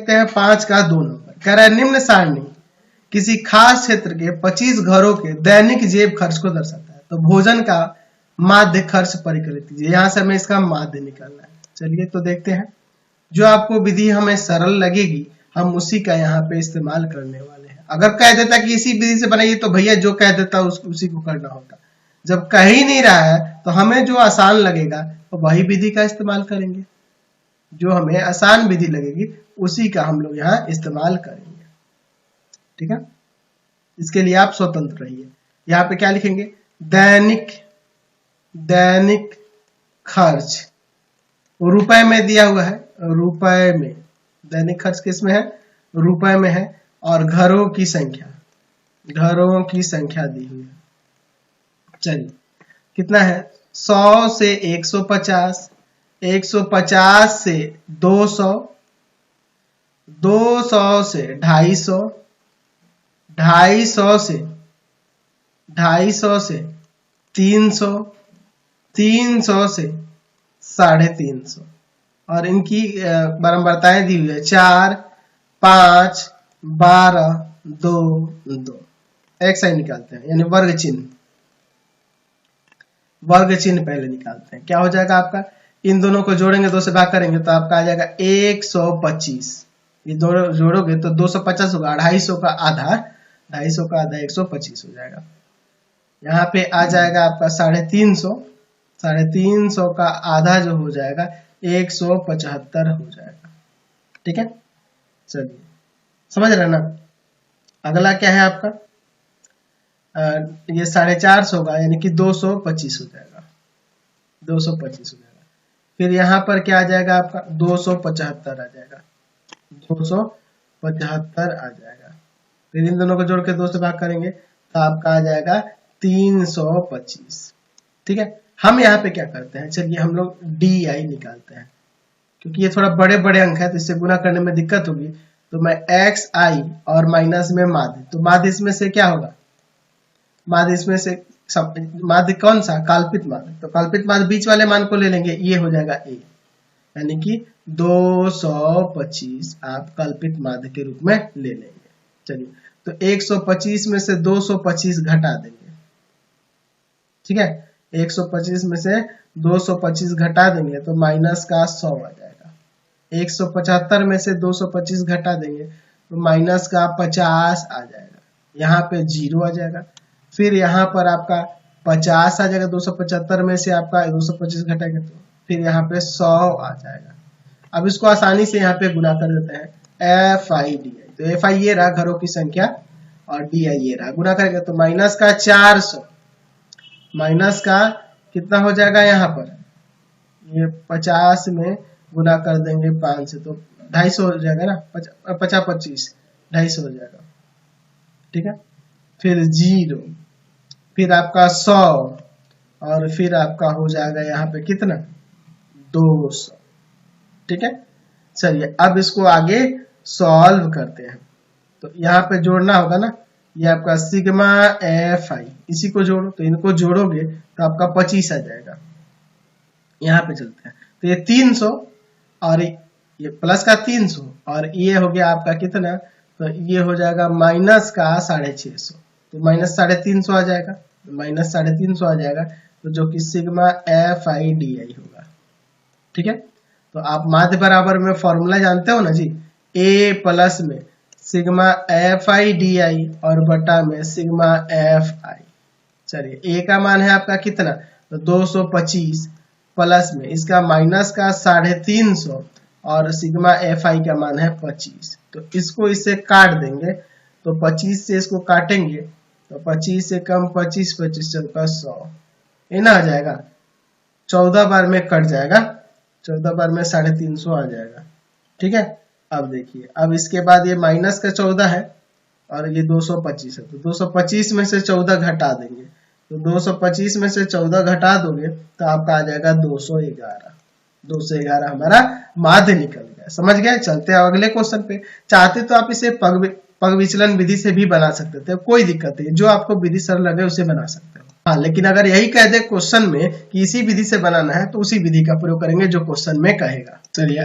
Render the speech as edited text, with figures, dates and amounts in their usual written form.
देखते हैं 5 का 2 नंबर। कह रहा है निम्न सारणी किसी खास क्षेत्र के 25 घरों के दैनिक जेब खर्च को दर्शाता है। तो भोजन का माध्य खर्च परिकलित कीजिए। यहाँ से हमें इसका माध्य निकालना है। चलिए तो देखते हैं, जो आपको विधि हमें सरल लगेगी हम उसी का यहाँ पे इस्तेमाल करने वाले हैं। अगर कह देता कि इसी विधि से बनाइए तो भैया जो कह देता उसी को करना होता। जब कह ही नहीं रहा है तो हमें जो आसान लगेगा तो वही विधि का इस्तेमाल करेंगे। जो हमें आसान विधि लगेगी उसी का हम लोग यहाँ इस्तेमाल करेंगे। ठीक है, इसके लिए आप स्वतंत्र रहिए। यहाँ पे क्या लिखेंगे, दैनिक खर्च रुपए में दिया हुआ है, रुपए में दैनिक खर्च किस में है, रुपए में है। और घरों की संख्या दी हुई है। चलिए कितना है, 100 से 150, 150 से 200, 200 से 250, 250 से 300, 300 से 350 और इनकी बारंबारताएं दी हुई है 4, 5, 12, 2, 2। एक साइड निकालते हैं, यानी वर्ग चिन्ह पहले निकालते हैं। क्या हो जाएगा आपका, इन दोनों को जोड़ेंगे, 2 से भाग करेंगे तो आपका आ जाएगा 125। ये दोनों जोड़ोगे तो 250 होगा, 250 का आधा 125 हो जाएगा। यहाँ पे आ जाएगा आपका 350, 350 का आधा जो हो जाएगा 175 हो जाएगा। ठीक है, चलिए समझ रहे ना। अगला क्या है आपका, ये 450 होगा, यानी कि 225 हो जाएगा, 225 हो जाएगा। फिर यहाँ पर क्या आ जाएगा आपका 275 आ जाएगा, 275 आ जाएगा। फिर इन दोनों को जोड़ के 2 से भाग करेंगे तो आपका आ जाएगा 325। ठीक है, हम यहाँ पे क्या करते हैं, चलिए हम लोग DI निकालते हैं, क्योंकि ये थोड़ा बड़े बड़े अंक है तो इससे गुना करने में दिक्कत होगी। तो मैं XI और माइनस में माध्य, तो माध्य इसमें से क्या होगा, माध्य इसमें से माध्य कौन सा, काल्पित माध्य। तो काल्पित माध्य बीच वाले मान को ले लेंगे, ये हो जाएगा A, यानी कि 225 आप कल्पित माध्य के रूप में ले लेंगे। चलिए तो 125 में से 225 घटा देंगे। ठीक है, 125 में से 225 घटा देंगे तो माइनस का 100 आ जाएगा। 175 में से 225 घटा देंगे तो माइनस का 50 आ जाएगा। यहाँ पे 0 आ जाएगा। फिर यहाँ पर आपका 50 आ जाएगा, 275 में से आपका 225 घटाएंगे तो फिर यहाँ पे 100 आ जाएगा। अब इसको आसानी से यहाँ पे गुना कर देते हैं, FI DI। तो FI ये रहा घरों की संख्या और DI ये रहा, गुना करेंगे तो माइनस का 400, माइनस का कितना हो जाएगा, यहाँ पर ये 50 में गुना कर देंगे 5 से तो 250 हो जाएगा ना, 50 25 250 हो जाएगा। ठीक है, फिर 0, फिर आपका 100 और फिर आपका हो जाएगा यहाँ पे कितना 200। ठीक है, चलिए अब इसको आगे सॉल्व करते हैं। तो यहाँ पे जोड़ना होगा ना, ये आपका सिग्मा FI, इसी को जोड़ो, तो इनको जोड़ोगे तो आपका 25 आ जाएगा। यहाँ पे चलते हैं तो ये 300 और ये प्लस का 300 और ये हो गया आपका कितना, तो ये हो जाएगा माइनस का 650, तो माइनस 350 आ जाएगा, माइनस 350 आ जाएगा, तो जो कि सिग्मा FI DI होगा। ठीक है, तो आप माध्य बराबर में फॉर्मूला जानते हो ना जी, A प्लस में सिग्मा FI DI और बटा में सिग्मा FI। चलिए A का मान है आपका कितना, तो 225 प्लस में इसका माइनस का 350 और सिग्मा FI का मान है 25। तो इसको इससे काट देंगे, तो 25 से इसको काटेंगे तो 25 से कम 25, 25 चौका 100, ये ना आ जाएगा, 14 बार में कट जाएगा, 14 बार में 350 आ जाएगा। ठीक है, अब देखिए, अब इसके बाद ये माइनस का 14 है और ये 225 है, तो 225 में से 14 घटा देंगे, तो 225 में से 14 घटा दोगे तो आपका आ जाएगा 211। 211 हमारा माध्य निकल गया। समझ गए, चलते हैं अगले क्वेश्चन पे। चाहते तो आप इसे पग विचलन विधि से भी बना सकते थे, कोई दिक्कत नहीं, जो आपको विधि सरल लगे उसे बना सकते हो। हाँ, लेकिन अगर यही कह दे क्वेश्चन में कि इसी विधि से बनाना है तो उसी विधि का प्रयोग करेंगे जो क्वेश्चन में कहेगा। चलिए